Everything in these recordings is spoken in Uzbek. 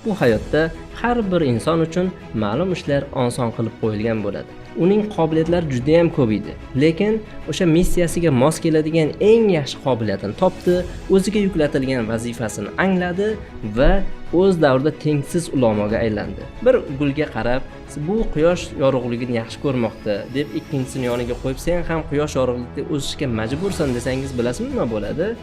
Bu hayotda har bir inson uchun ma'lum ishlar oson qilib qo'yilgan bo'ladi. Uning qobiliyatlari juda ham ko'p edi, lekin o'sha missiyasiga mos keladigan eng yaxshi qobiliyatini topdi, o'ziga yuklatilgan vazifasini angladi va o'z davrida tengsiz ulamoga aylandi. Bir gulga qarab, bu quyosh yorug'ligini yaxshi ko'rmoqda deb ikkinchisini yoniga qo'yib, sen ham quyosh yorug'likda o'sishga majbursan desangiz, bilasizmi nima bo'ladi?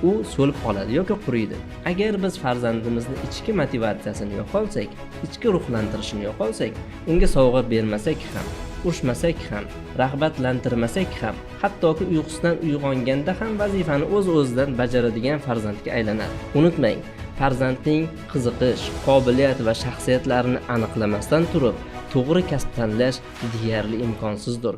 U so'lib qoladi yoki quriydi. Agar biz farzandimizni ichki motivatsiyasini yo'qolsak, ichki ruhlantirishini yo'qolsak, unga sovg'a bermasak ham, urishmasak ham, rag'batlantirmasak ham, hattoki uyqusidan uyg'onganda ham vazifani o'z-o'zidan bajaradigan farzandga aylanadi. Unutmang, farzandning qiziqish, qobiliyat va shaxsiyatlarini aniqlamasdan turib, to'g'ri kasb tanlash deyarli imkonsizdir.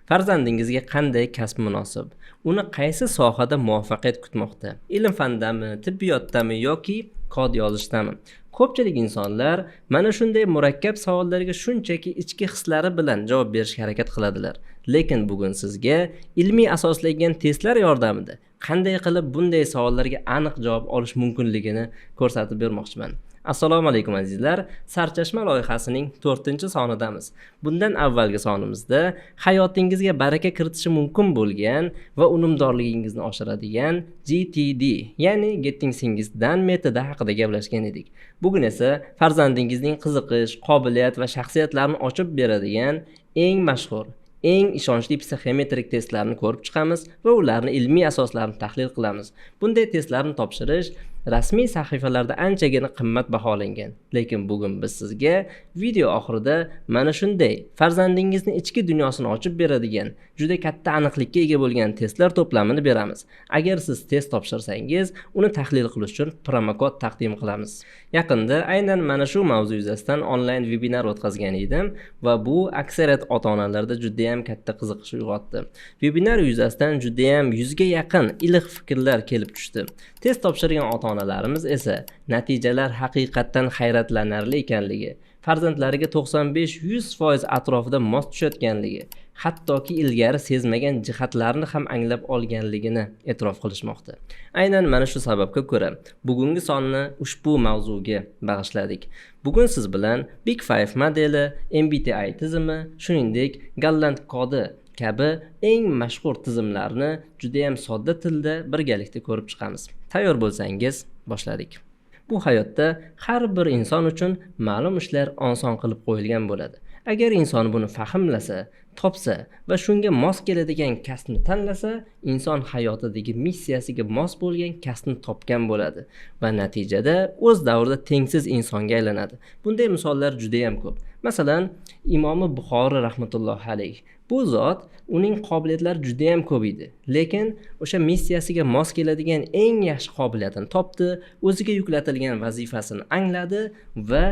Farzandingizga qanday kasb munosib? Uni qaysi sohada muvaffaqiyat kutmoqda? Ilm-fandami, tibbiyotdami yoki kod yozishdami? Ko'pchilik insonlar mana shunday murakkab savollarga shunchaki ichki hislari bilan javob berishga harakat qiladilar. Lekin bugun sizga ilmiy asoslangan testlar yordamida qanday qilib bunday savollarga aniq javob olish mumkinligini ko'rsatib bermoqchiman. Assalomu alaykum azizlar. Sarchashma loyihasining 4-sonidamiz. Bundan avvalgi sonimizda hayotingizga baraka kiritishi mumkin bo'lgan va unumdorligingizni oshiradigan GTD, ya'ni Getting Things Done metodi haqida gaplashgan edik. Bugun esa farzandingizning qiziqish, qobiliyat va shaxsiyatlarini ochib beradigan eng mashhur, eng ishonchli psixometrik testlarni ko'rib chiqamiz va ularning ilmiy asoslarini tahlil qilamiz. Bunday testlarni topshirish rasmiy sahifalarda anchagina qimmat baholangan. Lekin bugun biz sizga video oxirida mana shunday farzandingizning ichki dunyosini ochib beradigan, juda katta aniqlikka ega bo'lgan testlar to'plamini beramiz. Agar siz test topshirsangiz, uni tahlil qilish uchun promokod taqdim qilamiz. Yaqinda aynan mana shu mavzu yuzasidan onlayn vebinar o'tkazgan edim va bu aksariyat ota-onalarda juda ham katta qiziqish uyg'otdi. Vebinar yuzasidan juda ham 100 ga yaqin iliq fikrlar kelib tushdi. Test topshirgan ota-onalarimiz esa natijalar haqiqatdan hayratlanarli ekanligi, farzandlariga 95-100% atrofida mos tushayotganligi, hattoki ilgari sezmagan jihatlarni ham anglab olganligini e'tirof qilishmoqda. Aynan mana shu sababga ko'ra bugungi sonni ushbu mavzuga bag'ishladik. Bugun siz bilan Big Five modeli, MBTI tizimi, shuningdek Gallant kodi kabi eng mashhur tizimlarni juda ham sodda tilda birgalikda ko'rib chiqamiz. Tayyor bo'lsangiz, boshladik. Bu hayotda har bir inson uchun ma'lum ishlar oson qilib qo'yilgan bo'ladi. Agar inson buni fahmlasa, topsa va shunga mos keladigan kasbni tanlasa, inson hayotidagi missiyasiga mos bo'lgan kasbni topgan bo'ladi va natijada o'z davrida tengsiz insonga aylanadi. Bunday misollar juda ham ko'p. Masalan, Imom Buxoriy rahmatullohi alayh. Bu zot, uning qobiliyatlari juda ham ko'p edi, lekin o'sha missiyasiga mos keladigan eng yaxshi qobiliyatini topdi, o'ziga yuklatilgan vazifasini angladi va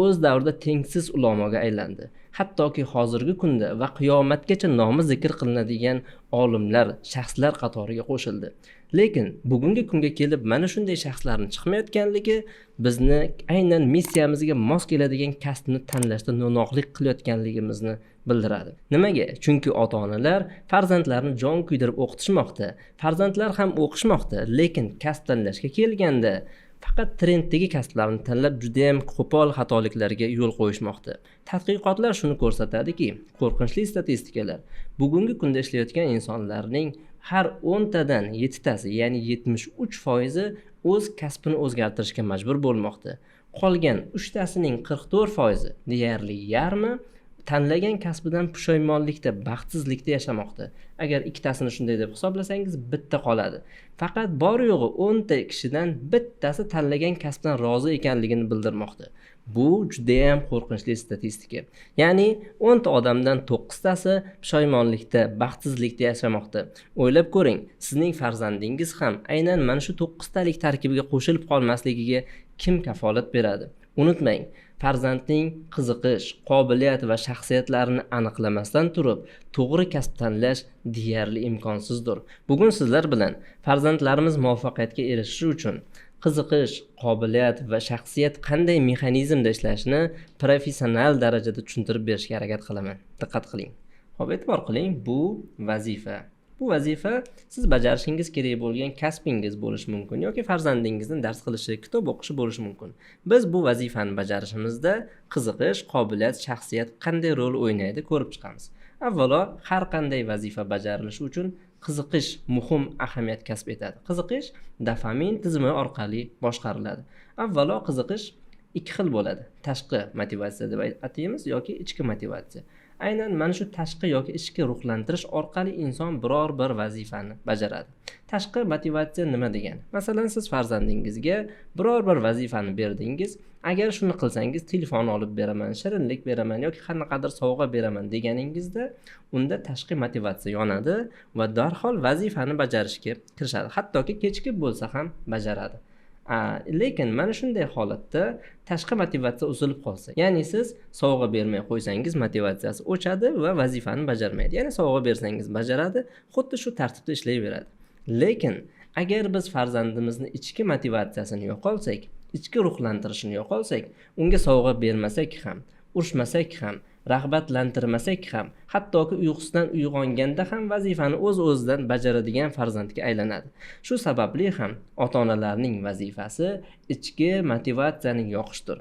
o'z davrida tengsiz ulamoga aylandi. Hattoki hozirgi kunda va qiyomatgacha nomi zikr qilinadigan olimlar, shaxslar qatoriga qo'shildi. Lekin bugungi kunga kelib mana shunday shaxslarning chiqmayotganligi bizni aynan missiyamizga mos keladigan kasbni tanlashda no'noqlik qilayotganligimizni bildiradi. Nimaga? Chunki ota-onalar farzandlarini jon kuydirib o'qitishmoqda. Farzandlar ham o'qishmoqda, lekin kasb tanlashga kelganda faqat trenddagi kasblarni tanlab juda ham qo'pol xatoliklarga yo'l qo'yishmoqda. Tadqiqotlar shuni ko'rsatadiki, qo'rqinchli statistikalar, bugungi kunda ishlayotgan insonlarning har 10 tadan 7 tasi, ya'ni 73% o'z kasbini o'zgartirishga majbur bo'lmoqda. Qolgan 3 tasining 44%, deyarli yarmi tanlagan kasbidan pushaymonlikda, baxtsizlikda yashamoqda. Agar ikkitasini shunday deb hisoblasangiz, bitta qoladi. Faqat bor yo'g'i 10 ta kishidan bittasi tanlagan kasbdan rozi ekanligini bildirmoqda. Bu juda ham qo'rqinchli statistika. Ya'ni 10 ta odamdan 9 tasi pushaymonlikda, baxtsizlikda yashamoqda. O'ylab ko'ring, sizning farzandingiz ham aynan mana shu 9 talik tarkibiga qo'shilib qolmasligiga kim kafolat beradi? Unutmang, farzandning qiziqish, qobiliyat va shaxsiyatlarini aniqlamasdan turib, to'g'ri kasb tanlash deyarli imkonsizdir. Bugun sizlar bilan farzandlarimiz muvaffaqiyatga erishishi uchun qiziqish, qobiliyat va shaxsiyat qanday mexanizmda ishlashini professional darajada tushuntirib berishga harakat qilaman. Diqqat qiling. Xo'p, e'tibor qiling, bu vazifa. Bu vazifa siz bajarishingiz kerak bo'lgan kasbingiz bo'lishi mumkin yoki farzandingizni dars qilishi, kitob o'qishi bo'lishi mumkin. Biz bu vazifani bajarishimizda qiziqish, qobiliyat, shaxsiyat qanday rol o'ynaydi ko'rib chiqamiz. Avvalo, har qanday vazifa bajarilishi uchun qiziqish muhim ahamiyat kasb etadi. Qiziqish dopamin tizimi orqali boshqariladi. Avvalo, qiziqish ikki xil bo'ladi. Tashqi motivatsiya deb ataymiz yoki ichki motivatsiya. Aynan mana shu tashqi yoki ichki ruhlantirish orqali inson biror bir vazifani bajaradi. Tashqi motivatsiya nima degani? Masalan, siz farzandingizga biror bir vazifani berdingiz, agar shuni qilsangiz telefon olib beraman, shirinlik beraman yoki qanaqadir sovg'a beraman deganingizda, unda tashqi motivatsiya yonadi va darhol vazifani bajarishga kirishadi. Hattoki kechikib bo'lsa ham bajaradi. Lekin mana shunday holatda tashqi motivatsiya uzilib qolsa, ya'ni siz sovg'a bermay qo'ysangiz motivatsiyasi o'chadi va vazifani bajarmaydi. Ya'ni sovg'a bersangiz bajaradi, xuddi shu tartibda ishlayveradi. Lekin agar biz farzandimizni ichki motivatsiyasini yo'qolsak, ichki ruhlantirishini yo'qolsak, unga sovg'a bermasak ham, urishmasak ham, rag'batlantirmasak ham, hattoki uyqusidan uyg'onganda ham vazifani o'z-o'zidan bajaradigan farzandga aylanadi. Shu sababli ham ota-onalarning vazifasi ichki motivatsiyani yoqishdir.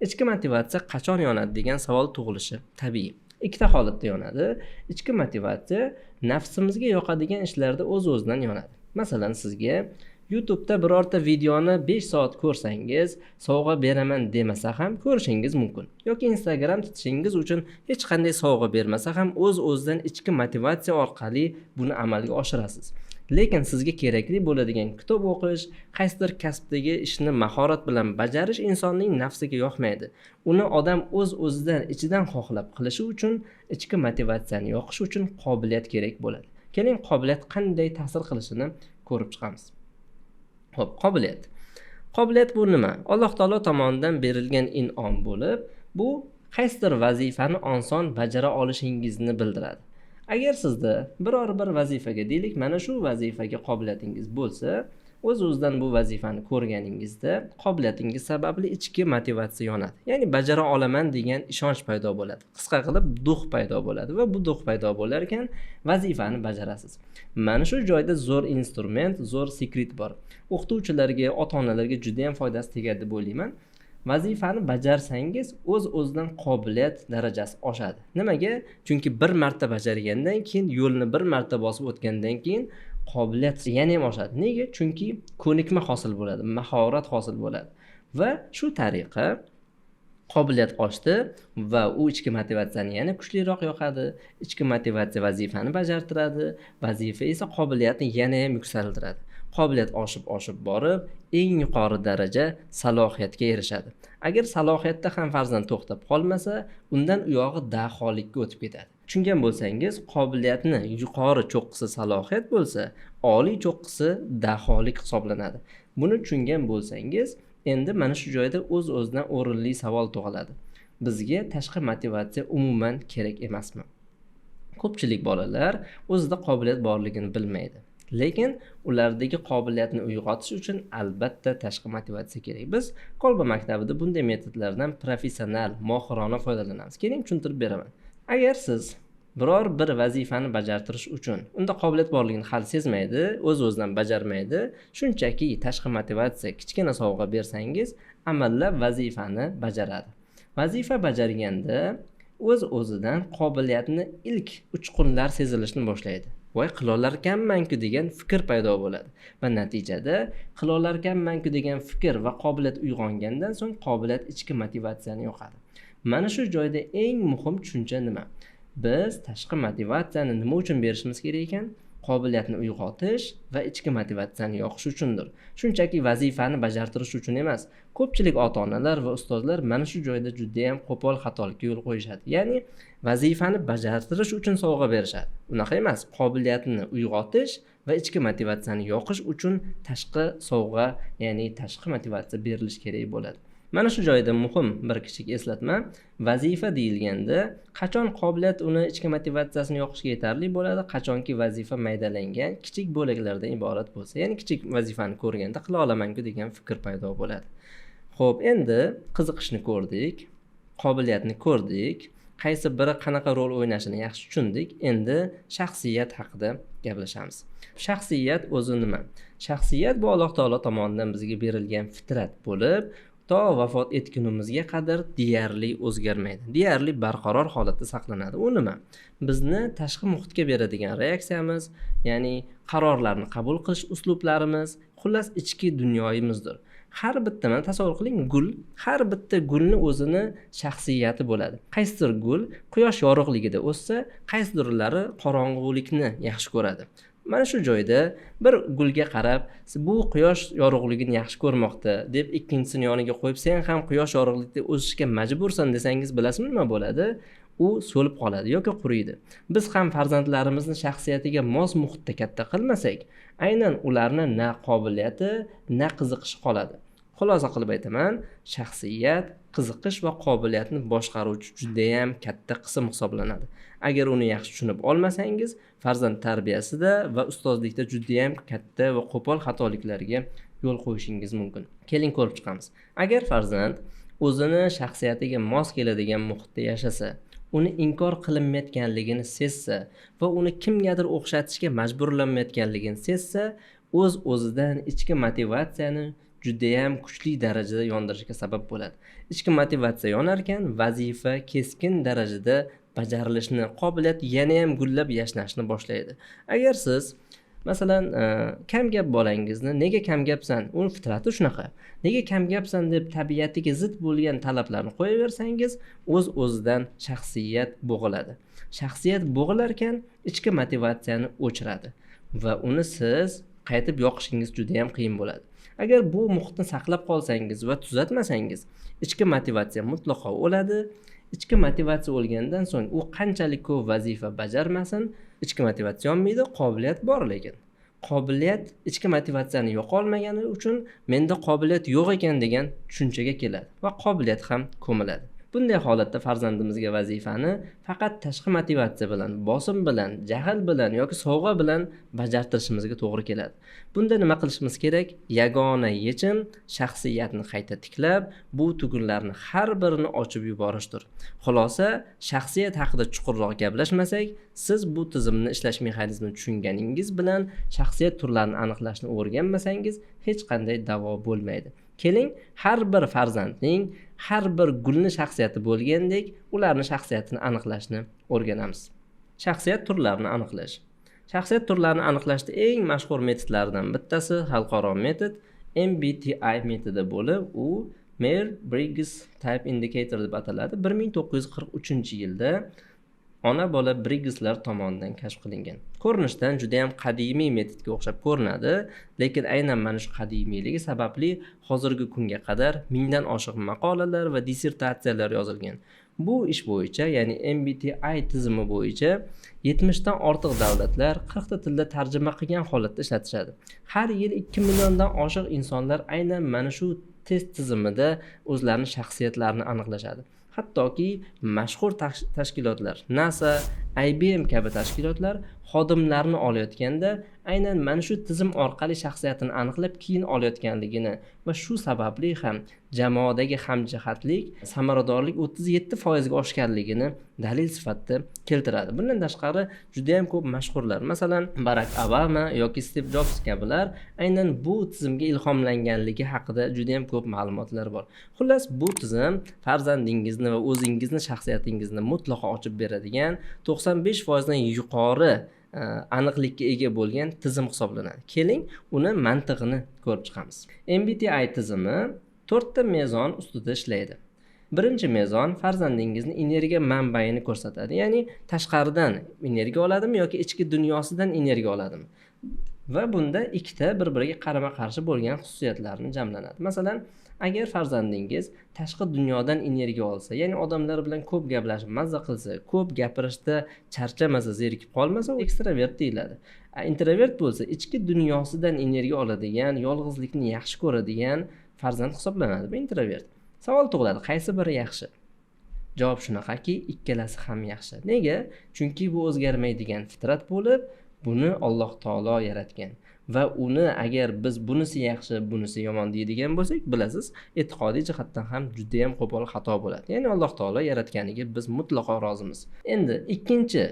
Ichki motivatsiya qachon yonadi degan savol tug'ilishi tabiiy. Ikkita holatda yonadi. Ichki motivatsiya nafsimizga yoqadigan ishlarda o'z-o'zidan yonadi. Masalan, sizga YouTube'da birorta videoni 5 soat ko'rsangiz, sovg'a beraman demasa ham ko'rishingiz mumkin. Yoki Instagram tutishingiz uchun hech qanday sovg'a bermasa ham o'z-o'zidan ichki motivatsiya orqali buni amalga oshirasiz. Lekin sizga kerakli bo'ladigan kitob o'qish, qaysidir kasbdagi ishni mahorat bilan bajarish insonning nafsiga yoqmaydi. Uni odam o'z-o'zidan ichidan xohlab qilishi uchun ichki motivatsiyani yoqish uchun qobiliyat kerak bo'ladi. Keling, qobiliyat qanday ta'sir qilishini ko'rib chiqamiz. Xo'p, qobiliyat. Qobiliyat bu nima? Alloh taolo tomonidan berilgan in'om bo'lib, bu qaysidir vazifani oson bajara olishingizni bildiradi. Agar sizda biror bir vazifaga deylik, mana shu vazifaga qobiliyatingiz bo'lsa, o'z-o'zidan bu vazifani ko'rganingizda qobiliyatingiz sababli ichki motivatsiya yonadi. Ya'ni bajara olaman degan ishonch paydo bo'ladi. Qisqa qilib dux paydo bo'ladi va bu dux paydo bo'lar ekan vazifani bajarasiz. Mana shu joyda zo'r instrument, zo'r sekret bor. O'qituvchilarga, ota-onalarga juda ham foydasi tegadi deb o'ylayman. Vazifani bajarsangiz o'z-o'zidan qobiliyat darajasi oshadi. Nimaga? Chunki bir marta bajargandan keyin, yo'lni bir marta bosib o'tgandan keyin qobiliyat yana ham oshadi. Nega? Chunki ko'nikma hosil bo'ladi, mahorat hosil bo'ladi. Va shu tariqa qobiliyat oshdi va u ichki motivatsiyani yana kuchliroq yoqadi. Ichki motivatsiya vazifani bajartiradi, vazifa esa qobiliyatni yana ham yuksaltiradi. Qobiliyat oshib borib, eng yuqori daraja salohiyatga erishadi. Agar salohiyatda ham farzand to'xtab qolmasa, undan u yog'i daholikka o'tib ketadi. Tushungan bo'lsangiz, qobiliyatni yuqori cho'qqisi salohiyat bo'lsa, oliy cho'qqisi daholik hisoblanadi. Buni tushungan bo'lsangiz, endi mana shu joyda o'z-o'zidan o'rinli savol tug'iladi. Bizga tashqi motivatsiya umuman kerak emasmi? Ko'pchilik bolalar o'zida qobiliyat borligini bilmaydi. Lekin ulardagi qobiliyatni uyg'otish uchun albatta tashqi motivatsiya kerak. Biz Kolba maktabida bunday metodlardan professional, mohirona foydalanamiz. Keling, tushuntirib beraman. Agar siz biror bir vazifani bajartirish uchun unda qobiliyat borligini hali sezmaydi, o'z-o'zidan bajarmaydi, shunchaki tashqi motivatsiya kichkina sovg'a bersangiz, amallab vazifani bajaradi. Vazifa bajarganda o'z-o'zidan qobiliyatni ilk uchqunlar sezilishni boshlaydi. Voy, qilolarkanman-ku degan fikr paydo bo'ladi va natijada qilolarkanman-ku degan fikr va qobiliyat uyg'ongandan so'ng qobiliyat ichki motivatsiyani yo'qadi. Mana shu joyda eng muhim tushuncha nima? Biz tashqi motivatsiyani nima uchun berishimiz kerak ekan? Qobiliyatni uyg'otish va ichki motivatsiyani yoqish uchundir. Shunchaki vazifani bajartirish uchun emas. Ko'pchilik ota-onalar va ustozlar mana shu joyda juda ham qo'pol xatolikka yo'l qo'yishadi. Ya'ni vazifani bajartirish uchun sovg'a berishadi. Unaqa emas. Qobiliyatni uyg'otish va ichki motivatsiyani yoqish uchun tashqi sovg'a, ya'ni tashqi motivatsiya berilishi kerak bo'ladi. Mana shu joyda muhim bir kichik eslatma. Vazifa deyilganda qachon qobiliyat uni ichki motivatsiyasini yoqishga yetarli bo'ladi, qachonki vazifa maydalangan kichik bo'laklardan iborat bo'lsa. Ya'ni kichik vazifani ko'rganda qila olaman-ku degan fikr paydo bo'ladi. Xo'p, endi qiziqishni ko'rdik, qobiliyatni ko'rdik. qaysi biri qanaqa rol o'ynashini yaxshi tushundik. Endi shaxsiyat haqida gaplashamiz. Shaxsiyat o'zi nima? Shaxsiyat bu Alloh taolo tomonidan bizga berilgan fitrat bo'lib, to vafot etgunimizga qadar deyarli o'zgarmaydi. Deyarli barqaror holatda saqlanadi. U nima? Bizni tashqi muhitga beradigan reaksiyamiz, ya'ni qarorlarni qabul qilish uslublarimiz, xullas ichki dunyoyimizdir. Har bitta, mana tasavvur qiling, gul, har bitta gulni o'zini shaxsiyati bo'ladi. Qaysidir gul quyosh yorug'ligida o'ssa, qaysidirlari qorong'ulikni yaxshi ko'radi. Mana shu joyda bir gulga qarab, bu quyosh yorug'ligini yaxshi ko'rmoqda deb ikkinchisini yoniga qo'yib, sen ham quyosh yorug'likda o'sishga majbursan desangiz, bilasizmi nima bo'ladi? U so'lib qoladi yoki quriydi. Biz ham farzandlarimizni shaxsiyatiga mos muhitda katta qilmasak, aynan ularni na qobiliyati, na qiziqishi qoladi. Xulosa qilib aytaman, shaxsiyat, qiziqish va qobiliyatni boshqaruvchi juda ham katta qism hisoblanadi. Agar uni yaxshi tushunib olmasangiz, farzand tarbiyasida va ustozlikda juda ham katta va qo'pol xatoliklarga yo'l qo'yishingiz mumkin. Keling ko'rib chiqamiz. Agar farzand o'zini shaxsiyatiga mos keladigan muhitda yashasa, uni inkor qilinmayotganligini sezsa va uni kimgadir o'xshatishga majburlanmayotganligini sezsa, o'z-o'zidan ichki motivatsiyani judayam kuchli darajada yondirishga sabab bo'ladi. Ichki motivatsiya yonarkan, vazifa keskin darajada bajarilishni, qobiliyat yana ham gullab yashnashni boshlaydi. Agar siz masalan kamgap bolangizni nega kamgapsan, uni fitrati shunaqa, nega kamgapsan deb tabiatiga zid bo'lgan talablarni qo'yaversangiz, o'z-o'zidan shaxsiyat bo'g'iladi. Shaxsiyat bo'g'ilarkan, ichki motivatsiyani o'chiradi va uni siz qaytib yoqishingiz juda ham qiyin bo'ladi. Agar bu muhitni saqlab qolsangiz va tuzatmasangiz, ichki motivatsiya mutlaqo o'ladi. Ichki motivatsiya o'lgandan so'ng u qanchalik ko'p vazifa bajarmasin, ichki motivatsiya yonmaydi, qobiliyat bor lekin. Qobiliyat ichki motivatsiyani yo'qolmagani uchun menda qobiliyat yo'q ekan degan tushunchaga keladi va qobiliyat ham ko'miladi. Bunday holatda farzandimizga vazifani faqat tashqi motivatsiya bilan, bosim bilan, jahl bilan yoki sovg'a bilan bajartirishimizga to'g'ri keladi. Bunda nima qilishimiz kerak? Yagona yechim shaxsiyatni qayta tiklab, bu tugunlarni har birini ochib yuborishdir. Xulosa, shaxsiyat haqida chuqurroq gaplashmasak, siz bu tizimni ishlash mexanizmini tushunganingiz bilan shaxsiyat turlarini aniqlashni o'rganmasangiz, hech qanday davo bo'lmaydi. Keling, har bir farzandning har bir gulni shaxsiyati bo'lgandek, ularning shaxsiyatini aniqlashni o'rganamiz. Shaxsiyat turlarini aniqlash. Shaxsiyat turlarini aniqlashda eng mashhur metodlardan bittasi xalqaro metod MBTI metodi bo'lib, u Myers-Briggs Type Indicator deb ataladi. 1943-yilda ona bola Briggslar tomonidan kashf qilingan. Ko'rinishdan juda ham qadimiy metodga o'xshab ko'rinadi, lekin aynan mana shu qadimiyligi sababli hozirgi kunga qadar mingdan oshiq maqolalar va dissertatsiyalar yozilgan. Bu ish bo'yicha, ya'ni MBTI tizimi bo'yicha 70 dan ortiq davlatlar 40 ta tilda tarjima qilgan holatda ishlatishadi. Har yil 2 milliondan oshiq insonlar aynan mana shu test tizimida o'zlarining shaxsiyatlarini aniqlashadi. Hattoki mashhur tashkilotlar, NASA, IBM kabi tashkilotlar xodimlarni olayotganda aynan mana shu tizim orqali shaxsiyatini aniqlab keyin olayotganligini va shu sababli ham jamoadagi hamjihatlik, samaradorlik 37% ga oshganligini dalil sifatida keltiradi. Bundan tashqari juda ham ko'p mashhurlar, masalan Barack Obama yoki Steve Jobs kabilar aynan bu tizimga ilhomlanganligi haqida juda ham ko'p ma'lumotlar bor. Xullas, bu tizim farzandingizni va o'zingizni shaxsiyatingizni mutlaqo ochib beradigan 95% dan yuqori aniqlikka ega bo'lgan tizim hisoblanadi. Keling, uni mantig'ini ko'rib chiqamiz. MBTI tizimi 4 ta mezon ustida ishlaydi. Birinchi mezon farzandingizni energiya manbaini ko'rsatadi. Ya'ni tashqaridan energiya oladimi yoki ichki dunyosidan energiya oladimi? Va bunda ikkita bir-biriga qarama-qarshi bo'lgan xususiyatlarni jamlanadi. Masalan, agar farzandingiz tashqi dunyodan energiya olsa, ya'ni odamlar bilan ko'p gaplashib mazza qilsa, ko'p gapirishda charchamasa, zerikib qolmasa, u ekstravert deyiladi. Introvert bo'lsa, ichki dunyosidan energiya oladigan, yolg'izlikni yaxshi ko'radigan farzand hisoblanadi. Bu introvert. Savol tug'iladi, qaysi biri yaxshi? Javob shunaqaki, ikkalasi ham yaxshi. Nega? Chunki bu o'zgarmaydigan fitrat bo'lib, buni Alloh taolo yaratgan. va uni agar biz bunisi yaxshi bunisi yomon deydigan bo'lsak, bilasiz, e'tiqodiy jihatdan ham juda ham qo'pol xato bo'ladi. Ya'ni Alloh taolo yaratganiga biz mutlaqo rozimiz. Endi ikkinchi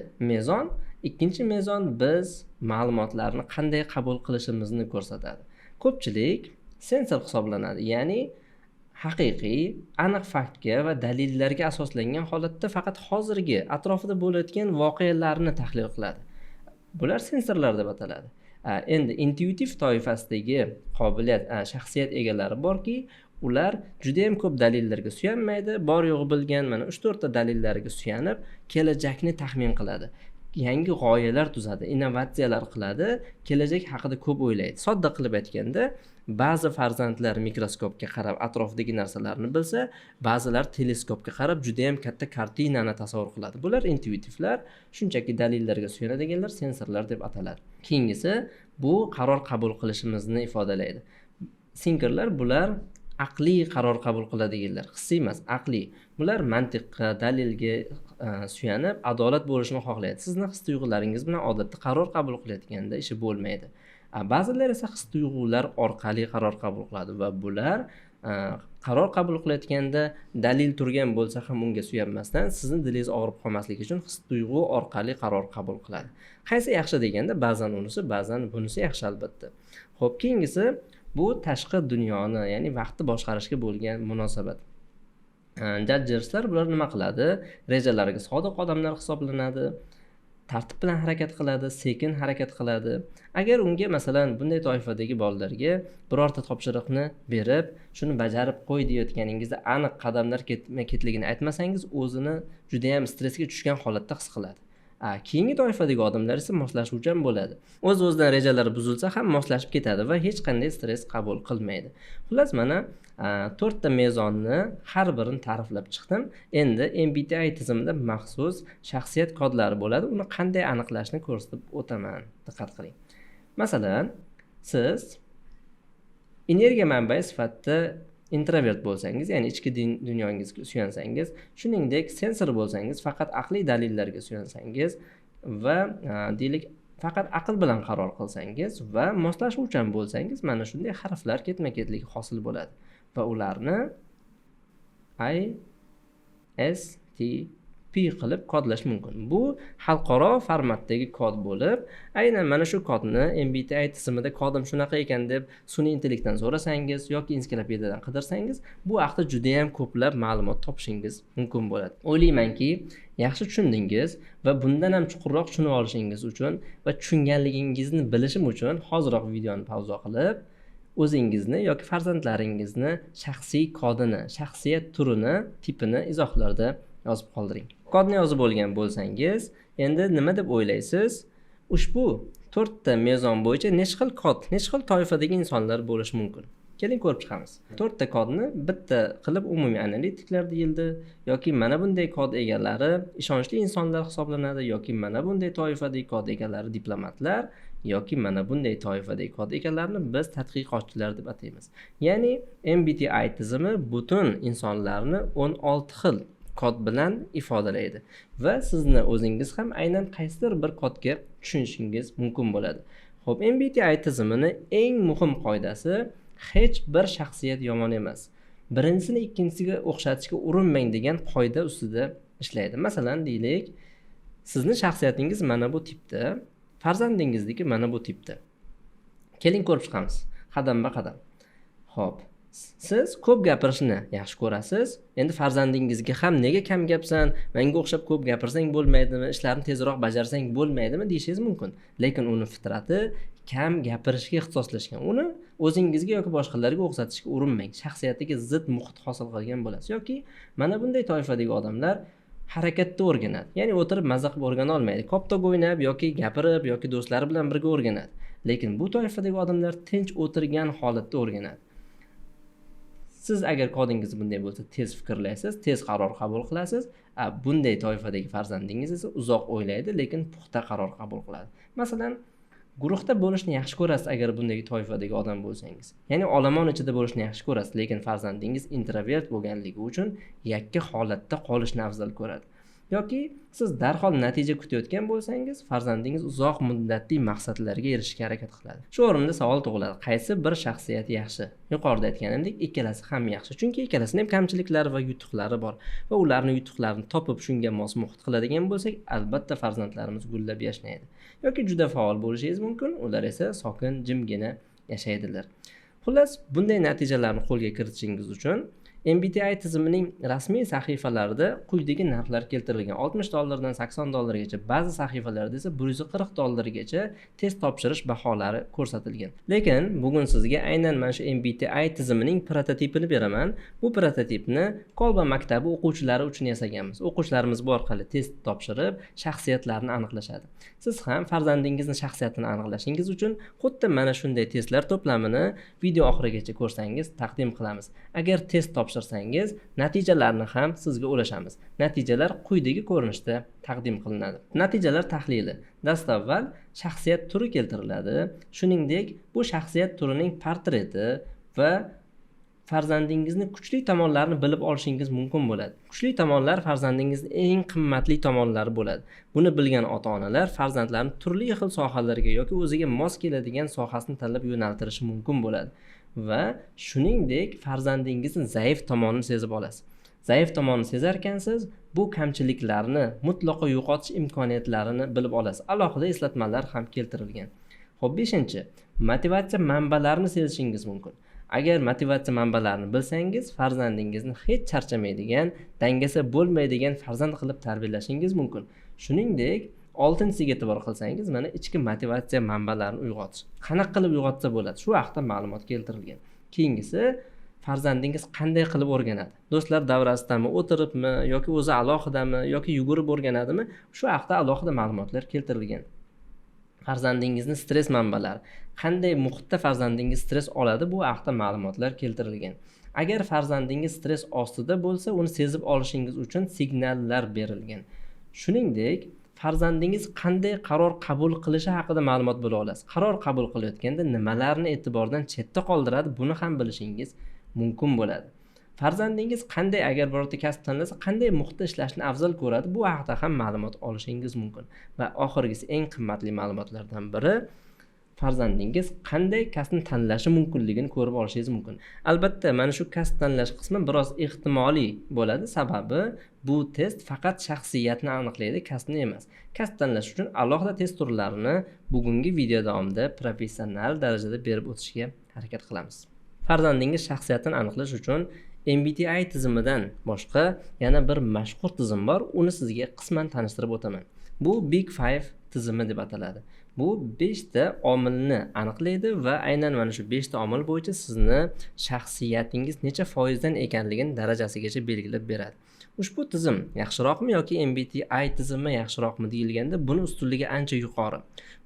mezon biz ma'lumotlarni qanday qabul qilishimizni ko'rsatadi. Ko'pchilik sensor hisoblanadi, ya'ni haqiqiy, aniq faktga va dalillarga asoslangan holatda faqat hozirgi atrofida bo'layotgan voqealarni tahlil qiladi. Bular sensorlar deb ataladi. Endi intuitiv toifasidagi qobiliyat, shaxsiyat egalari borki, ular juda ham ko'p dalillarga suyanmaydi, bor yo'g'i bilgan mana 3-4 ta dalillarga suyanib, kelajakni taxmin qiladi. Yangi g'oyalar tuzadi, innovatsiyalar qiladi, kelajak haqida ko'p o'ylaydi. Sodda qilib aytganda, ba'zi farzandlar mikroskopga qarab atrofdagi narsalarni bilsa, ba'zilar teleskopga qarab juda ham katta kartinani tasavvur qiladi. Bular intuitivlar, shunchaki dalillarga suyanadiganlar sensorlar deb ataladi. Keyingisi bu qaror qabul qilishimizni ifodalaydi. Thinkerlar bular aqliy qaror qabul qiladiganlar, hissiy emas, aqliy. Bular mantiqqa, dalilga suyanib adolat bo'lishini xohlaydi. Sizning his-tuyg'ularingiz bilan odatda qaror qabul qilayotganda ishi bo'lmaydi. Ba'zilar esa his-tuyg'ular orqali qaror qabul qiladi va bular qaror qabul qilayotganda dalil turgan bo'lsa ham unga suyanmasdan sizni dilingiz og'rib qolmasligi uchun his-tuyg'u orqali qaror qabul qiladi. Qaysi yaxshi deganda, ba'zan unisi, ba'zan bunisi yaxshi albatta. Xo'p, keyingisi bu tashqi dunyoni, ya'ni vaqtni boshqarishga bo'lgan munosabat. Judgerslar bular nima qiladi? Rejalariga sodiq odamlar hisoblanadi. Tartib bilan harakat qiladi, sekin harakat qiladi. Agar unga masalan bunday toifadagi bolalarga birorta topshiriqni berib, shuni bajarib qo'y deyotganingizda aniq qadamlar ketligini aytmasangiz, o'zini juda ham stressga tushgan holatda his qiladi. Keyingi toifadagi odamlar esa moslashuvchan bo'ladi. O'z-o'zidan rejalari buzilsa ham moslashib ketadi va hech qanday stress qabul qilmaydi. Xullas, mana 4 ta mezonni har birini ta'riflab chiqdim. Endi MBTI tizimida maxsus shaxsiyat kodlari bo'ladi. Uni qanday aniqlashni ko'rsatib o'taman. Diqqat qiling. Masalan, siz energiya manbai sifatida introvert bo'lsangiz, ya'ni ichki dunyongizga suyansangiz, shuningdek sensor bo'lsangiz, faqat aqliy dalillarga suyansangiz va deylik faqat aql bilan qaror qilsangiz va moslashuvchan bo'lsangiz, mana shunday harflar ketma-ketligi hosil bo'ladi va ularni ISTP qilib kodlash mumkin. Bu xalqaro formatdagi kod bo'lib, aynan mana shu kodni MBTI tizimida kodim shunaqa ekan deb sun'iy intellektdan so'rasangiz yoki ensiklopediyadan qidirsangiz, bu haqda juda ham ko'plab ma'lumot topishingiz mumkin bo'ladi. O'ylaymanki, yaxshi tushundingiz va bundan ham chuqurroq tushunib olishingiz uchun va tushunganligingizni bilishim uchun hoziroq videoni pauza qilib, o'zingizni yoki farzandlaringizni shaxsiy kodini, shaxsiyat turini, tipini izohlarda yozib qoldiring. Kodni yozib olgan bo'lsangiz, endi nima deb o'ylaysiz? Ushbu 4 ta mezon bo'yicha nechta xil kod, nechta xil toifadagi insonlar bo'lishi mumkin? Keling ko'rib chiqamiz. 4 ta kodni bitta qilib umumiy analitiklar deyildi, yoki mana bunday kod egalari ishonchli insonlar hisoblanadi, yoki mana bunday toifadagi kod egalari diplomatlar, yoki mana bunday toifadagi kod egalarini biz tadqiqotchilar deb ataymiz. Ya'ni MBTI tizimi butun insonlarni 16 xil kod bilan ifodalaydi va sizni o'zingiz ham aynan qaysidir bir kodga tushunishingiz mumkin bo'ladi. Xo'p, MBTI tizimini eng muhim qoidasi hech bir shaxsiyat yomon emas. Birinchisini ikkinchisiga o'xshatishga urinmang degan qoida ustida ishlaydi. Masalan, deylik, sizning shaxsiyatingiz mana bu tipda, farzandingizniki mana bu tipda. Keling ko'rib chiqamiz, qadam-qadam. Xo'p, siz ko'p gapirishni yaxshi ko'rasiz. Endi farzandingizga ham nega kam gapsan, menga o'xshab ko'p gapirsang bo'lmaydimi, ishlarni tezroq bajarsang bo'lmaydimi deyishingiz mumkin. Lekin uni fitrati kam gapirishga ixtisoslashgan. Uni o'zingizga yoki boshqalarga o'xshatishga urinmang. Shaxsiyatiga zid muhit hosil qilgan bo'lasiz. Yoki mana bunday toifadagi odamlar harakatda o'rganadi. Ya'ni o'tirib mazza qilib o'rgana olmaydi. Koptok o'ynab yoki gapirib yoki do'stlari bilan birga o'rganadi. Lekin bu toifadagi odamlar tinch o'tirgan holatda o'rganadi. Siz agar kodingiz bunday bo'lsa, tez fikrlaysiz, tez qaror qabul qilasiz. Bunday toifadagi farzandingiz esa uzoq o'ylaydi, lekin puxta qaror qabul qiladi. Masalan, guruhda bo'lishni yaxshi ko'rasiz agar bunday toifadagi odam bo'lsangiz. Ya'ni olomon ichida bo'lishni yaxshi ko'rasiz, lekin farzandingiz introvert bo'lganligi uchun yakka holatda qolishni afzal ko'radi. yoki siz darhol natija kutayotgan bo'lsangiz, farzandingiz uzoq muddatli maqsadlarga erishishga harakat qiladi. Shu o'rinda savol tug'iladi: qaysi bir shaxsiyat yaxshi? Yuqorida aytganimdek, ikkalasi ham yaxshi, chunki ikkalasining ham kamchiliklari va yutuqlari bor va ularning yutuqlarini topib shunga mos muhit qiladigan bo'lsak, albatta farzandlarimiz gullab yashnaydi. Yoki juda faol bo'lishingiz mumkin, ular esa sokin, jimgina yashaydilar. Xullas, bunday natijalarni qo'lga kiritishingiz uchun MBTI tizimining rasmiy sahifalarida quyidagi narxlar keltirilgan: $60 dan $80 gacha, ba'zi sahifalarda esa $140 gacha test topshirish baholari ko'rsatilgan. Lekin bugun sizga aynan mana shu MBTI tizimining prototipini beraman. Bu prototipni Kolba maktabi o'quvchilari uchun yasaganmiz. O'quvchilarimiz bu orqali test topshirib, shaxsiyatlarni aniqlashadi. Siz ham farzandingizning shaxsiyatini aniqlashingiz uchun xuddi mana shunday testlar to'plamini video oxirigacha ko'rsangiz taqdim qilamiz. Agar test topshirsangiz, natijalarni ham sizga ulashamiz. Natijalar quyidagi ko'rinishda taqdim qilinadi. Natijalar tahlili. Dastavval shaxsiyat turi keltiriladi. Shuningdek, bu shaxsiyat turining portreti va farzandingizning kuchli tomonlarini bilib olishingiz mumkin bo'ladi. Kuchli tomonlar farzandingizning eng qimmatli tomonlari bo'ladi. Buni bilgan ota-onalar farzandlarini turli xil sohalarga yoki o'ziga mos keladigan sohasini tanlab yo'naltirishi mumkin bo'ladi. Va shuningdek, farzandingizning zaif tomonini sezib olasiz. Zaif tomonini sezarkansiz, bu kamchiliklarni mutlaqo yo'qotish imkoniyatlarini bilib olasiz. Alohida eslatmalar ham keltirilgan. Xo'p, 5-chi, motivatsiya manbalarini sezishingiz mumkin. Agar motivatsiya manbalarini bilsangiz, farzandingizni hech charchamaydigan, dangasa bo'lmaydigan farzand qilib tarbiyalashingiz mumkin. Shuningdek, 6-siga e'tibor qilsangiz, mana ichki motivatsiya manbalarini uyg'otish. Qanaqa qilib uyg'otsa bo'ladi? Shu haqida ma'lumot keltirilgan. Keyingisi, farzandingiz qanday qilib o'rganadi? Do'stlar davrasidami, o'tiribmi yoki o'zi alohidami yoki yugurib o'rganadimi? Shu haqida alohida ma'lumotlar keltirilgan. Farzandingizning stress manbalari. Qanday muhitda farzandingiz stress oladi? Bu haqida ma'lumotlar keltirilgan. Agar farzandingiz stress ostida bo'lsa, uni sezib olishingiz uchun signallar berilgan. Shuningdek, farzandingiz qanday qaror qabul qilishi haqida ma'lumot bila olasiz. Qaror qabul qilayotganda nimalarni e'tibordan chetda qoldiradi, buni ham bilishingiz mumkin bo'ladi. Farzandingiz qanday, agar birorta kasb tanlasa, qanday muhitda ishlashni afzal ko'radi, bu haqida ham ma'lumot olishingiz mumkin. Va oxirgisi, eng qimmatli ma'lumotlardan biri, farzandingiz qanday kasbni tanlashi mumkinligini ko'rib olishingiz mumkin. Albatta, mana shu kasb tanlash qismi biroz ehtimoliy bo'ladi, sababi bu test faqat shaxsiyatni aniqlaydi, kasbni emas. Kasb tanlash uchun alohida test turlarini bugungi video davomida professional darajada berib o'tishga harakat qilamiz. Farzandingiz shaxsiyatini aniqlash uchun MBTI tizimidan boshqa yana bir mashhur tizim bor, uni sizga qisman tanishtirib o'taman. Bu Big Five tizimi deb ataladi. Bu 5 ta omilni aniqlaydi va aynan mana shu 5 ta omil bo'yicha sizni shaxsiyatingiz necha foizdan ekanligini darajasigacha belgilab beradi. Ushbu tizim yaxshiroqmi yoki MBTI tizimi yaxshiroqmi deyilganda, buni ustunligi ancha yuqori.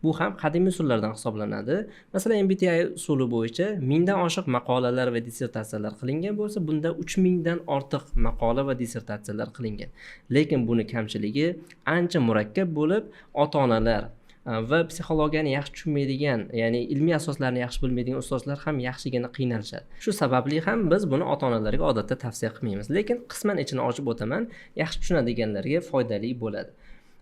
Bu ham qadimiy usullardan hisoblanadi. Masalan, MBTI usuli bo'yicha 1000 dan oshiq maqolalar va dissertatsiyalar qilingan bo'lsa, bunda 3000 dan ortiq maqola va dissertatsiyalar qilingan. Lekin buni kamchiligi ancha murakkab bo'lib, ota-onalar va psixologiyani yaxshi tushunmaydigan, ya'ni ilmiy asoslarni yaxshi bilmaydigan ustozlar ham yaxshigina qiynalishadi. Shu sababli ham biz buni ota-onalarga odatda tavsiya qilmaymiz, lekin qisman ichini ochib o'taman, yaxshi tushunadiganlarga foydali bo'ladi.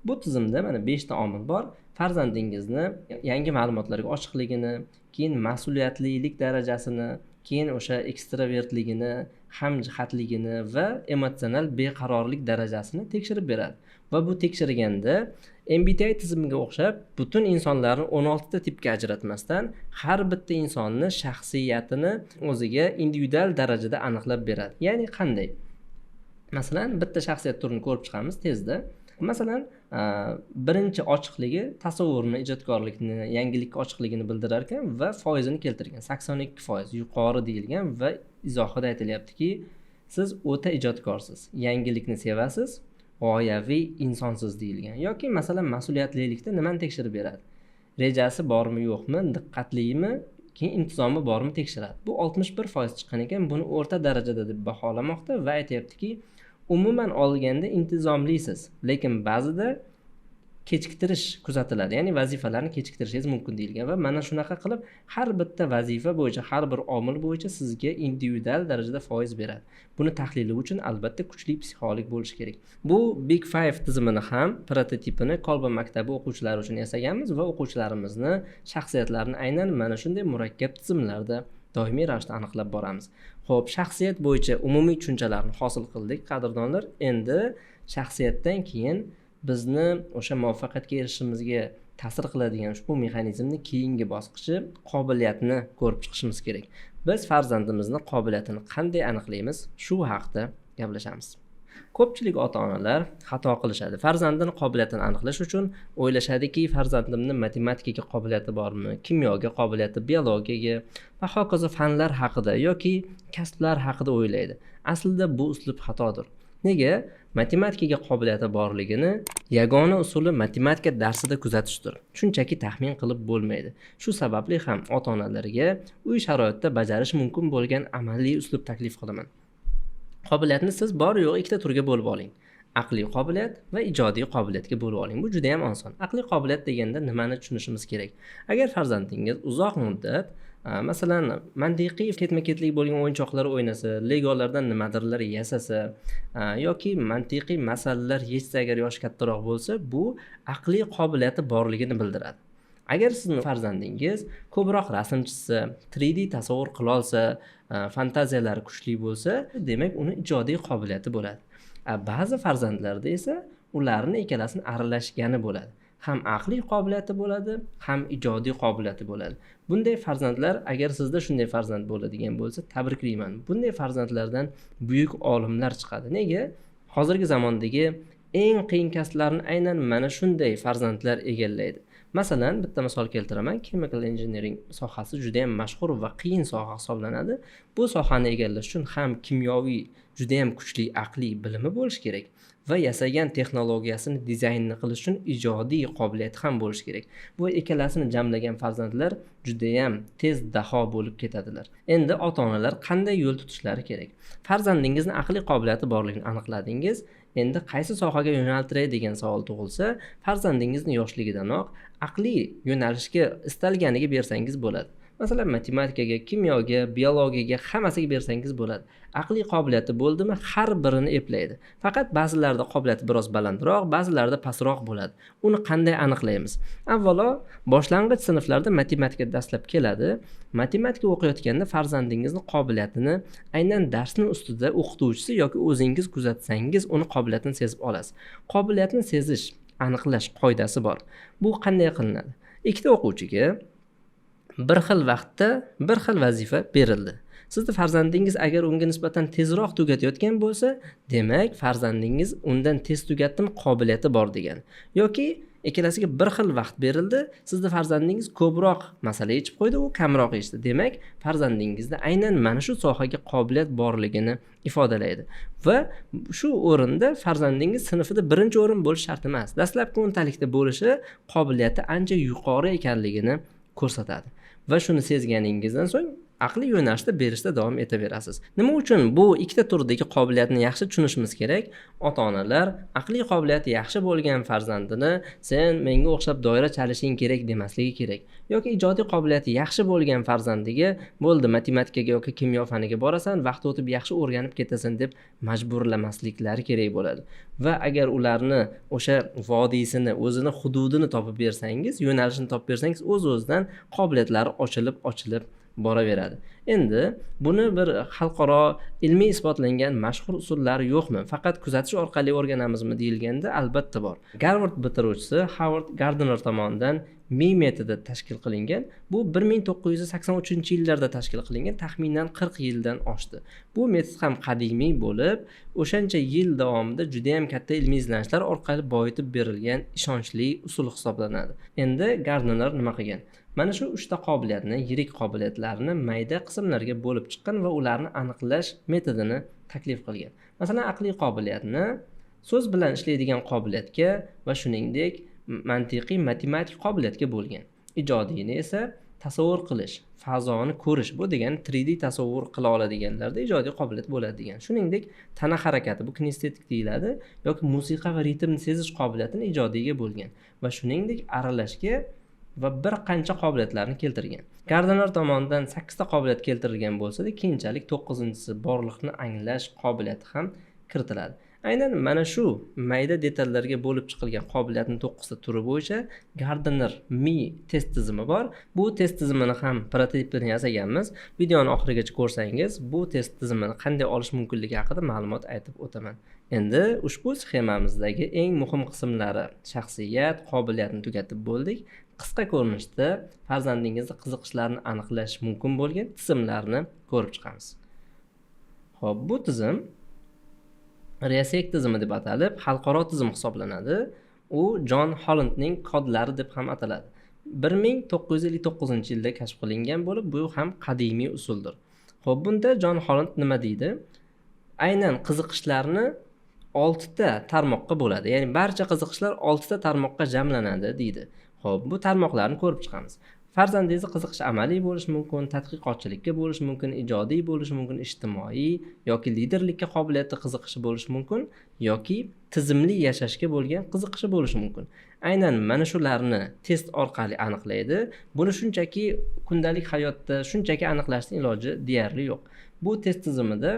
Bu tizimda mana 5 ta omil bor. Farzandingizni yangi ma'lumotlarga ochiqligini, keyin mas'uliyatlilik darajasini, keyin o'sha ekstravertligini, hamjihatligini va emotsional beqarorlik darajasini tekshirib beradi. Va bu tekshirganda MBTI tizimiga o'xshab butun insonlarni 16 ta tipga ajratmasdan har bitta insonni shaxsiyatini o'ziga individual darajada aniqlab beradi. Ya'ni qanday? Masalan, bitta shaxsiyat turini ko'rib chiqamiz tezda. Masalan, birinchi ochiqligi tasavvurni, ijodkorlikni, yangilikka ochiqligini bildirar ekan va foizini keltirgan. 82% yuqori deyilgan va izohida aytilyaptiki, siz o'ta ijodkorsiz, yangilikni sevasiz, g'oyaviy insonsiz deyilgan. Yoki masalan, mas'uliyatlilikda nimani tekshirib beradi? Rejasi bormi, yo'qmi, diqqatlimi, keyin intizomi bormi tekshiradi. Bu 61% chiqqan ekan, buni o'rta darajada deb baholamoqda va aytayaptiki, umuman olganda intizomlisiz, lekin ba'zida kechiktirish kuzatiladi, ya'ni vazifalarni kechiktirishingiz mumkin deyilgan va mana shunaqa qilib har bitta vazifa bo'yicha, har bir omil bo'yicha sizga individual darajada foiz beradi. Buni tahlili uchun albatta kuchli psixolog bo'lish kerak. Bu Big Five tizimini ham prototipini Kolba maktabi o'quvchilari uchun yasaganmiz va o'quvchilarimizni shaxsiyatlarini aynan mana shunday murakkab tizimlarda doimiy ravishda aniqlab boramiz. Xo'p, shaxsiyat bo'yicha umumiy tushunchalarni hosil qildik, qadrdonlar. Endi shaxsiyatdan keyin bizni o'sha muvaffaqiyatga erishishimizga ta'sir qiladigan ushbu mexanizmning keyingi bosqichi qobiliyatni ko'rib chiqishimiz kerak. Biz farzandimizni qobiliyatini qanday aniqlaymiz? Shu haqida gaplashamiz. Ko'pchilik ota-onalar xato qilishadi. Farzandini qobiliyatini aniqlash uchun o'ylashadiki, farzandimning matematikaga qobiliyati bormi, kimyoga qobiliyati, biologiyaga va hokazo fanlar haqida yoki kasblar haqida o'ylaydi. Aslida bu uslub xatodir. Nega? Matematikaga qobiliyati borligini yagona usuli matematika darsida kuzatishdir. Shunchaki taxmin qilib bo'lmaydi. Shu sababli ham ota-onalarga uy sharoitida bajarish mumkin bo'lgan amaliy uslub taklif qilaman. Qobiliyatni siz bor yo'q ikkita turga bo'lib oling. Aqliy qobiliyat va ijodiy qobiliyatga bo'lib oling. Bu juda ham oson. Aqliy qobiliyat deganda nimani tushunishimiz kerak? Agar farzandingiz uzoq muddat masalan mantiqiy ketma-ketlik bo'lgan o'yinchoqlar o'ynasa, legolardan nimadirlar yasasa yoki mantiqiy masalalar yechsa agar yoshi kattaroq bo'lsa, bu aqliy qobiliyati borligini bildiradi. Agar sizning farzandingiz ko'proq rasm chizsa, 3D tasavvur qila olsa, fantaziyalari kuchli bo'lsa, demak uni ijodiy qobiliyati bo'ladi. Ba'zi farzandlarda esa ularni ikkalasini aralashgani bo'ladi. Ham aqliy qobiliyati bo'ladi, ham ijodiy qobiliyati bo'ladi. Bunday farzandlar, agar sizda shunday farzand bo'ladigan bo'lsa, tabriklayman. Bunday farzandlardan buyuk olimlar chiqadi. Nega? Hozirgi zamondagi eng qiyin kasblarni aynan mana shunday farzandlar egallaydi. Masalan, bitta misol keltiraman. Chemical engineering sohasi juda ham mashhur va qiyin soha hisoblanadi. Bu sohani egallash uchun ham kimyoviy juda ham kuchli aqliy bilimi bo'lish kerak va yasagan texnologiyasini dizaynni qilish uchun ijodiy qobiliyati ham bo'lishi kerak. Bu ikkalasini jamlagan farzandlar juda ham tez daho bo'lib ketadilar. Endi ota-onalar qanday yo'l tutishlari kerak? Farzandingizni aqliy qobiliyati borligini aniqladingiz. Endi qaysi sohaga yo'naltiray degan savol tug'ilsa, farzandingizni yoshligidanoq aqliy yo'nalishga istalganiga bersangiz bo'ladi. Masalan, matematikaga, kimyoga, biologiyaga hammasiga bersangiz bo'ladi. Aqliy qobiliyati bo'ldimi, har birini eplaydi. Faqat ba'zilarda qobiliyati biroz balandroq, ba'zilarda pastroq bo'ladi. Uni qanday aniqlaymiz? Avvalo, boshlang'ich sinflarda matematika dastlab keladi. Matematika o'qiyotganda farzandingizni qobiliyatini aynan darsning ustida o'qituvchisi yoki o'zingiz kuzatsangiz, uni qobiliyatini sezib olasiz. Qobiliyatni sezish, aniqlash qoidasi bor. Bu qanday qilinadi? Ikkita o'quvchiga bir xil vaqtda bir xil vazifa berildi. Sizning farzandingiz agar unga nisbatan tezroq tugatayotgan bo'lsa, demak farzandingiz undan tez tugatdim qobiliyati bor degani. Yoki ikkalasiga bir xil vaqt berildi, sizning farzandingiz ko'proq masala yechib qo'ydi, u kamroq yechdi. Demak, farzandingizda aynan mana shu sohaga qobiliyat borligini ifodalaydi. Va shu o'rinda farzandingiz sinfida birinchi o'rin bo'lish shart emas. Dastlabki o'ntalikda bo'lishi qobiliyati ancha yuqori ekanligini ko'rsatadi. Va shuni sezganingizdan so'ng aqliy yo'nalishda berishda davom etaverasiz. Nima uchun bu ikkita turdagi qobiliyatni yaxshi tushunishimiz kerak? Ota-onalar aqliy qobiliyati yaxshi bo'lgan farzandini sen menga o'xshab doira chalishing kerak demasligi kerak. Yoki ijodiy qobiliyati yaxshi bo'lgan farzandiga bo'ldi matematikaga yoki kimyo faniga borasan, vaqt o'tib yaxshi o'rganib ketasan deb majburlamasliklari kerak bo'ladi. Va agar ularni o'sha vodiysini, o'zini hududini topib bersangiz, yo'nalishini topib bersangiz, o'z-o'zidan qobiliyatlari ochilib boraveradi. Endi buni bir xalqaro ilmiy isbotlangan mashhur usullari yo'qmi? Faqat kuzatish orqali o'rganamizmi deyilganda, albatta bor. Garvard bitiruvchisi Howard Gardner tomonidan Mi metodi tashkil qilingan. Bu 1983-yillarda tashkil qilingan, taxminan 40 yildan oshdi. Bu metod ham qadimiy bo'lib, o'shancha yil davomida juda ham katta ilmiy izlanishlar orqali boyitib berilgan ishonchli usul hisoblanadi. Endi Gardner nima qilgan? Mana shu 3 ta qobiliyatni, yirik qobiliyatlarni mayda qismlarga bo'lib chiqqan va ularni aniqlash metodini taklif qilgan. Masalan, aqliy qobiliyatni so'z bilan ishlaydigan qobiliyatga va shuningdek mantiqiy matematik qobiliyatga bo'lgan. Ijodiyni esa tasavvur qilish, fazoni ko'rish, bu degani 3D tasavvur qila oladiganlarda ijodiy qobiliyat bo'ladi degan. Shuningdek, tana harakati, bu kinestetik deyiladi, yoki musiqa va ritmni sezish qobiliyatini ijodiyga bo'lgan va shuningdek aralashga va bir qancha qobiliyatlarni keltirgan. Gardner tomonidan 8 ta qobiliyat keltirilgan bo'lsa-da, keyinchalik 9-inchisi borliqni anglash qobiliyati ham kiritiladi. Aynan mana shu mayda detallarga bo'lib chiqilgan qobiliyatning 9 ta turi bo'yicha Gardner Mi test tizimi bor. Bu test tizimini ham prototipini yasaganmiz. Videoni oxirigacha ko'rsangiz, bu test tizimini qanday olish mumkinligi haqida ma'lumot aytib o'taman. Endi ushbu sxemamizdagi eng muhim qismlari shaxsiyat, qobiliyatni tugatib bo'ldik. Qisqa ko'rinishda farzandingizning qiziqishlarini aniqlash mumkin bo'lgan tizimlarni ko'rib chiqamiz. Xo'p, bu tizim RSEC tizimi deb atalib, xalqaro tizim hisoblanadi. U Jon Hollandning kodlari deb ham ataladi. 1959-yilda kashf qilingan bo'lib, bu ham qadimiy usuldir. Xo'p, bunda Jon Holland nima deydi? Aynan qiziqishlarni 6 ta tarmoqqa bo'ladi. Ya'ni barcha qiziqishlar 6 ta tarmoqqa jamlanadi deydi. Xo'p, bu tarmoqlarni ko'rib chiqamiz. Farzandingiz qiziqishi amaliy bo'lishi mumkin, tadqiqotchilikka bo'lishi mumkin, ijodiy bo'lishi mumkin, ijtimoiy yoki liderlikka qobiliyati qiziqishi bo'lishi mumkin yoki tizimli yashashga bo'lgan qiziqishi bo'lishi mumkin. Aynan mana shularni test orqali aniqlaydi. Buni shunchaki kundalik hayotda shunchaki aniqlashning iloji deyarli yo'q. Bu test tizimida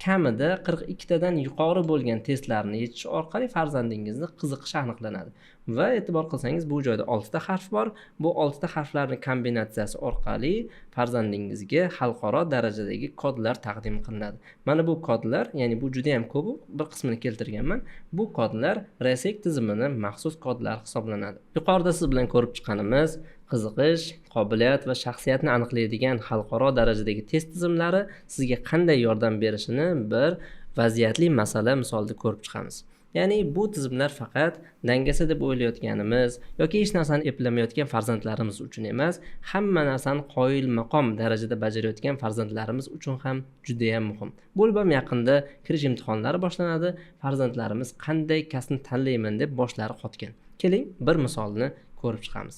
kamida 42 tadan yuqori bo'lgan testlarni yechish orqali farzandingizning qiziqishi aniqlanadi. Va e'tibor qilsangiz, bu joyda 6 ta harf bor. Bu 6 ta harflarning kombinatsiyasi orqali farzandingizga xalqaro darajadagi kodlar taqdim qilinadi. Mana bu kodlar, ya'ni bu juda ham ko'p, bir qismini keltirganman. Bu kodlar RSEC tizimining maxsus kodlari hisoblanadi. Yuqorida siz bilan ko'rib chiqqanimiz qiziqish, qobiliyat va shaxsiyatni aniqlaydigan xalqaro darajadagi test tizimlari sizga qanday yordam berishini bir vaziyatli masala misolida ko'rib chiqamiz. Ya'ni bu tizimlar faqat dangasa deb o'ylayotganimiz yoki hech narsani eplamayotgan farzandlarimiz uchun emas, hamma narsani qoyil maqom darajada bajarayotgan farzandlarimiz uchun ham juda ham muhim. Bo'lib ham yaqinda kirish imtihonlari boshlanadi. Farzandlarimiz qanday kasbni tanlayman deb boshlari qotgan. Keling, bir misolni ko'rib chiqamiz.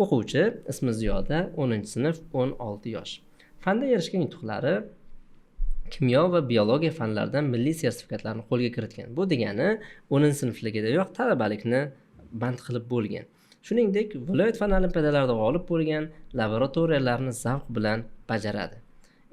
O'quvchi ismi Ziyoda, 10-sinf, 16 yosh. Fanda erishgan yutuqlari kimyo va biologiya fanlaridan milliy sertifikatlarni qo'lga kiritgan. Bu degani 10-sinfligidayoq talabalikni band qilib bo'lgan. Shuningdek, viloyat fan olimpiadalarida g'olib bo'lgan, laboratoriyalarni zavq bilan bajaradi.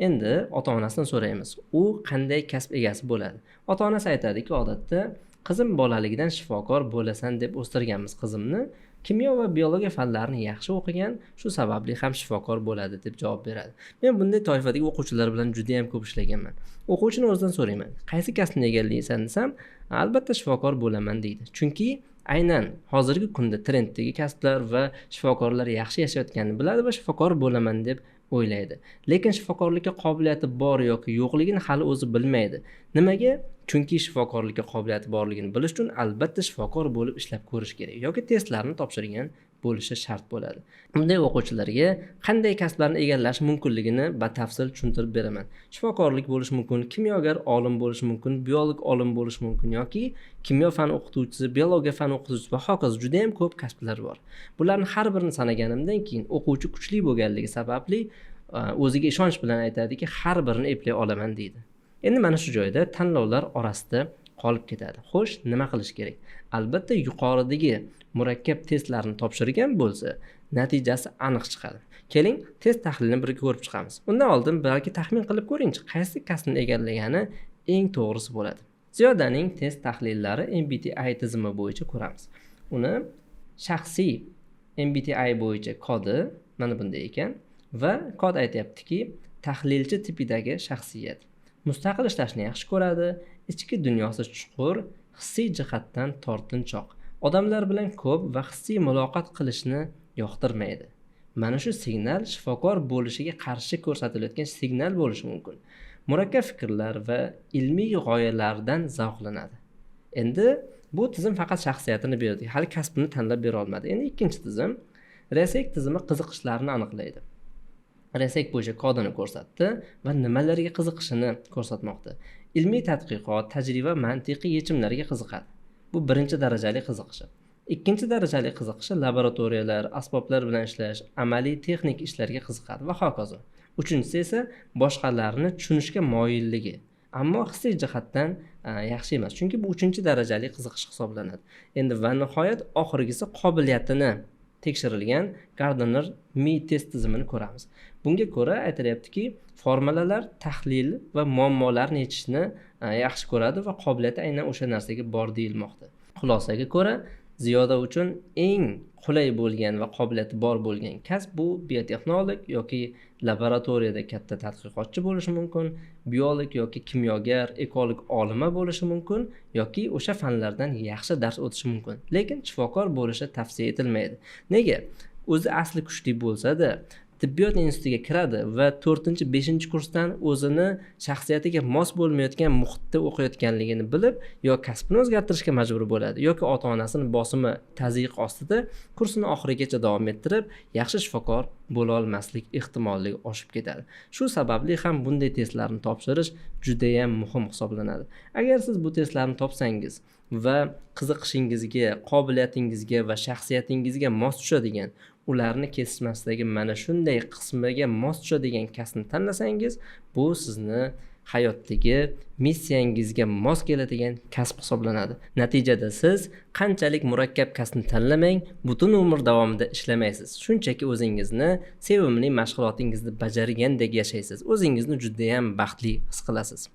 Endi ota-onasidan so'raymiz, u qanday kasb egasi bo'ladi? Ota-onasi aytadiki, odatda qizim bolaligidan shifokor bo'lasan deb o'stirganmiz qizimni. Kimyo va biologiya fanlarini yaxshi o'qigan, shu sababli ham shifokor bo'ladi deb javob beradi. Men bunday toifadagi o'quvchilar bilan juda ham ko'p ishlaganman. O'quvchini o'zidan so'rayman, qaysi kasbni egallaysan desam, albatta shifokor bo'laman deydi. Chunki aynan hozirgi kunda trenddagi kasblar va shifokorlar yaxshi yashayotganini biladi va shifokor bo'laman deb o'ylaydi. Lekin shifokorlikka qobiliyati bor yoki yo'qligini hali o'zi bilmaydi. Nimaga? Chunki shifokorlikka qobiliyati borligini bilish uchun albatta shifokor bo'lib ishlab ko'rish kerak yoki testlarni topshirgan bo'lishi shart bo'ladi. Bunday o'quvchilarga qanday kasblarni egallash mumkinligini batafsil tushuntirib beraman. Shifokorlik bo'lish mumkin, kimyogar olim bo'lish mumkin, biolog olim bo'lish mumkin yoki kimyo fan o'qituvchisi, biologiya fan o'qituvchisi va hokazo juda ham ko'p kasblar bor. Bularning har birini sanaganimdan keyin o'quvchi kuchli bo'lganligi sababli o'ziga ishonch bilan aytadiki, har birini eplay olaman deydi. Endi mana shu joyda tanlovlar orasida qolib ketadi. Xo'sh, nima qilish kerak? Albatta yuqoridagi murakkab testlarni topshirgan bo'lsa, natijasi aniq chiqadi. Keling, test tahlilini birga ko'rib chiqamiz. Undan oldin balki taxmin qilib ko'ringchi, qaysi kasbni egallagani eng to'g'risi bo'ladi. Ziyodaning test tahlillari MBTI tizimi bo'yicha ko'ramiz. Uni shaxsiy MBTI bo'yicha kodi mana bunday ekan va kod aytayaptiki, tahlilchi tipidagi shaxsiyat. Mustaqil ishlashni yaxshi ko'radi, ichki dunyosi chuqur, hissiy jihatdan tortinchoq. Odamlar bilan ko'p va hissiy muloqot qilishni yoqtirmaydi. Mana shu signal shifokor bo'lishiga qarshi ko'rsatilayotgan signal bo'lishi mumkin. Murakkab fikrlar va ilmiy g'oyalardan zavqlanadi. Endi bu tizim faqat shaxsiyatini berdi, hali kasbini tanlab bera olmadi. Endi ikkinchi tizim, RSEC tizimi qiziqishlarini aniqlaydi. RSEC bo'yicha kodini ko'rsatdi va nimalarga qiziqishini ko'rsatmoqda. Ilmiy tadqiqot, tajriba, mantiqiy yechimlarga qiziqadi. Bu birinchi darajali qiziqishi. Ikkinchi darajali qiziqishi laboratoriyalar, asboblar bilan ishlash, amaliy texnik ishlarga qiziqadi va hokazo. Uchinchisi esa boshqalarni tushunishga moyilligi. Ammo hissiy jihatdan yaxshi emas, chunki bu uchinchi darajali qiziqish hisoblanadi. Endi va nihoyat oxirgisi qobiliyatini tekshirilgan Gardner Mi test tizimini ko'ramiz. Bunga ko'ra aytilyaptiki, formulalar tahlil va muammolarni yechishni yaxshi ko'radi va qobiliyati aynan o'sha narsaga bor deyilmoqda. Xulosaga ko'ra, Ziyoda uchun eng qulay bo'lgan va qobiliyati bor bo'lgan kasb bu biotexnolog yoki laboratoriyada katta tadqiqotchi bo'lishi mumkin, biolog yoki kimyogar, ekolog olima bo'lishi mumkin yoki o'sha fanlardan yaxshi dars o'tishi mumkin. Lekin shifokor bo'lishi tavsiya etilmaydi. Nega? O'zi asli kuchli bo'lsa-da, tibbiyot institutiga kiradi va 4-5 kursdan o'zini shaxsiyatiga mos bo'lmayotgan muhitda o'qiyotganligini bilib, yo kasbini o'zgartirishga majbur bo'ladi, yoki ota-onasining bosimi, tazyiq ostida kursini oxirigacha davom ettirib, yaxshi shifokor bo'la olmaslik ehtimolligi oshib ketadi. Shu sababli ham bunday testlarni topshirish juda ham muhim hisoblanadi. Agar siz bu testlarni topsangiz va qiziqishingizga, qobiliyatingizga va shaxsiyatingizga mos tushadigan, ularni kesishmasidagi mana shunday qismiga mos tushadigan kasbni tanlasangiz, bu sizni hayotdagi missiyangizga mos keladigan kasb hisoblanadi. Natijada siz qanchalik murakkab kasbni tanlamang, butun umr davomida ishlamaysiz. Shunchaki o'zingizni sevimli mashg'ulotingizni bajargandek yashaysiz. O'zingizni juda ham baxtli his qilasiz.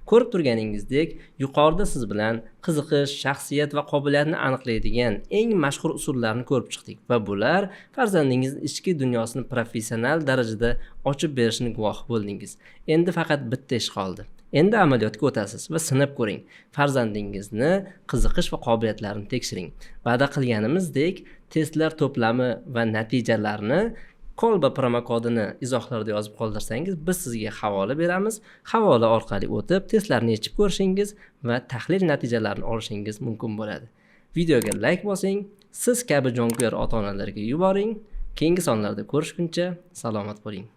Ko'rib turganingizdek, yuqorida siz bilan qiziqish, shaxsiyat va qobiliyatni aniqlaydigan eng mashhur usullarni ko'rib chiqdik va bular farzandingizning ichki dunyosini professional darajada ochib berishini guvohi bo'ldingiz. Endi faqat bitta ish qoldi. Endi amaliyotga o'tasiz va sinab ko'ring. Farzandingizni qiziqish va qobiliyatlarini tekshiring. Va'da qilganimizdek, testlar to'plami va natijalarni Kolba promokodini izohlarda yozib qoldirsangiz, biz sizga havola beramiz. Havola orqali o'tib, testlarni yechib ko'rishingiz va tahlil natijalarini olishingiz mumkin bo'ladi. Videoga like bosing, siz kabi jonkuyar ota-onalarga yuboring. Keyingi sonlarda ko'rishguncha salomat bo'ling.